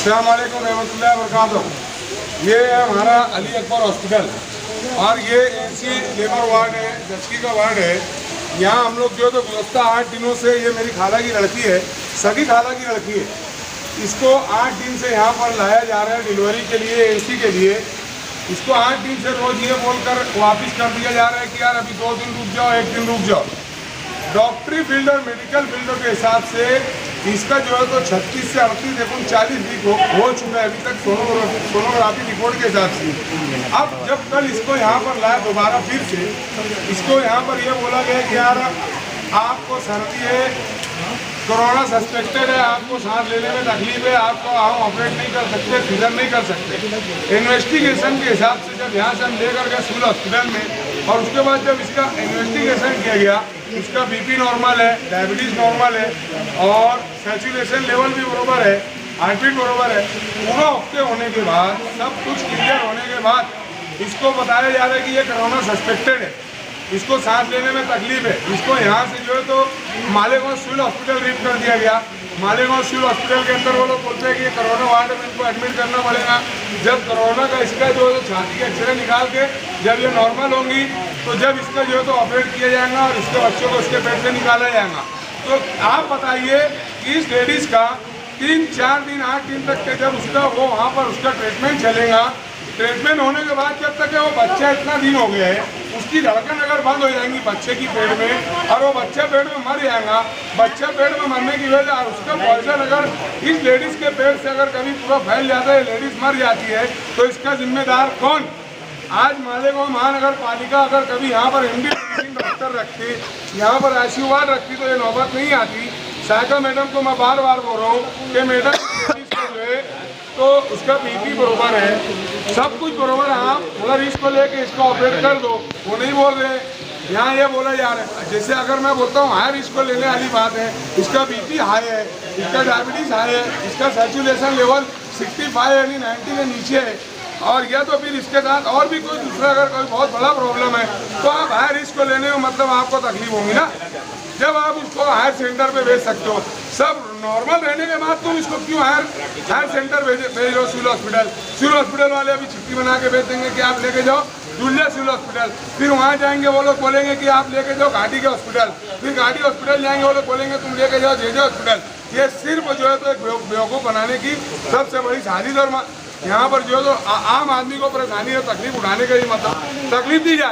अस्सलाम वालेकुम रहमतुल्लाहि व बरकातुहू। ये है हमारा अली अकबर हॉस्पिटल और ये एसी लेबर वार्ड है, जचकी का वार्ड है। यहाँ हम लोग जो तो गुज़श्ता 8 दिनों से, ये मेरी खाला की लड़की है, सगी खाला की लड़की है, इसको 8 दिन से यहाँ पर लाया जा रहा है डिलीवरी के लिए, एसी के लिए। इसको 8 दिन से रोज़ ये बोलकर वापस कर दिया जा रहा है कि यार अभी 2 दिन रुक जाओ, 1 दिन रुक जाओ। डॉक्टरी फील्ड और मेडिकल फील्डों के हिसाब से इसका जो है तो 36 से 38 40 वीक हो चुका है अभी तक सोनोग्राफी रिपोर्ट के हिसाब से। अब जब कल इसको यहाँ पर लाया दोबारा फिर से, इसको यहाँ पर यह बोला गया कि यार आपको सर्दी है, कोरोना सस्पेक्टेड है, आपको सांस लेने में तकलीफ है, आपको हम ऑपरेट नहीं कर सकते, फिजर नहीं कर सकते। इन्वेस्टिगेशन के हिसाब से जब यहाँ से हम लेकर गए सिविल हॉस्पिटल में और उसके बाद जब इसका इन्वेस्टिगेशन किया गया, इसका बीपी नॉर्मल है, डायबिटीज़ नॉर्मल है और सैचुरेशन लेवल भी बराबर है, हार्टबीट बराबर है। पूरा हफ्ते होने के बाद, सब कुछ क्लियर होने के बाद इसको बताया जा रहा है कि ये कोरोना सस्पेक्टेड है, इसको सांस लेने में तकलीफ है। इसको यहाँ से जो है तो मालेगांव सिविल हॉस्पिटल रिफ कर दिया गया। मालेगांव सिविल हॉस्पिटल के अंदर वो लोग बोलते हैं कि कोरोना वार्ड में इनको एडमिट करना पड़ेगा। जब कोरोना का इसका जो है छाती के एक्सरे निकाल के जब ये नॉर्मल होंगी तो जब इसका जो है तो ऑपरेट किया जाएगा और इसके बच्चों को उसके पेट से निकाला जाएगा। तो आप बताइए कि इस लेडीज़ का 3-4 दिन 8 दिन तक के जब उसका वो वहाँ पर उसका ट्रीटमेंट चलेगा, ट्रीटमेंट होने के बाद जब तक है वो बच्चा इतना दिन हो गया है, उसकी धड़कन अगर बंद हो जाएंगी बच्चे की पेट में और वो बच्चा पेट में मर जाएगा, बच्चा पेट में मरने की वजह और उसका पॉइजन अगर इस लेडीज़ के पेट से अगर कभी पूरा फैल जाता है, लेडीज़ मर जाती है, तो इसका जिम्मेदार कौन? आज मालेगांव महानगर पालिका अगर कभी यहाँ पर एमडी डॉक्टर रखती, यहाँ पर आईसीयू वार्ड रखती तो ये नौबत नहीं आती। साइका मैडम को मैं बार बार बोल रहा हूँ कि मैडम जो है तो उसका बीपी बरोबर है, सब कुछ बरोबर है, आप थोड़ा रिस्क को लेके इसको ऑपरेट कर दो। वो नहीं बोल रहे, यहाँ ये बोला जा रहा है। जैसे अगर मैं बोलता हूँ हाई रिस्क को लेने वाली बात है, इसका बीपी हाई है, इसका डायबिटीज़ हाई है, इसका सैचुरेशन लेवल 65 यानी 90 के नीचे है और या तो फिर इसके साथ और भी कोई दूसरा अगर कोई बहुत बड़ा प्रॉब्लम है तो आप हाई रिस्क को लेने में मतलब आपको तकलीफ होगी ना। जब आप इसको हायर सेंटर पे भेज सकते हो, सब नॉर्मल रहने के बाद तुम इसको क्यों हायर सेंटर भेज रहे हो सिविल हॉस्पिटल? सिविल हॉस्पिटल वाले अभी चिट्ठी बना के भेज देंगे कि आप लेके जाओ दुलिया सिविल हॉस्पिटल, फिर वहाँ जाएंगे वो लोग बोलेंगे कि आप लेके जाओ घाटी के हॉस्पिटल, फिर घाटी हॉस्पिटल जाएंगे वो लोग बोलेंगे तुम लेके जाओ जे हॉस्पिटल। ये सिर्फ जो है तो एक बेवकूफ़ बनाने की सबसे बड़ी साजिश और यहाँ पर जो है तो आम आदमी को परेशानी और तकलीफ उठाने का ही मतलब तकलीफ दी जाए।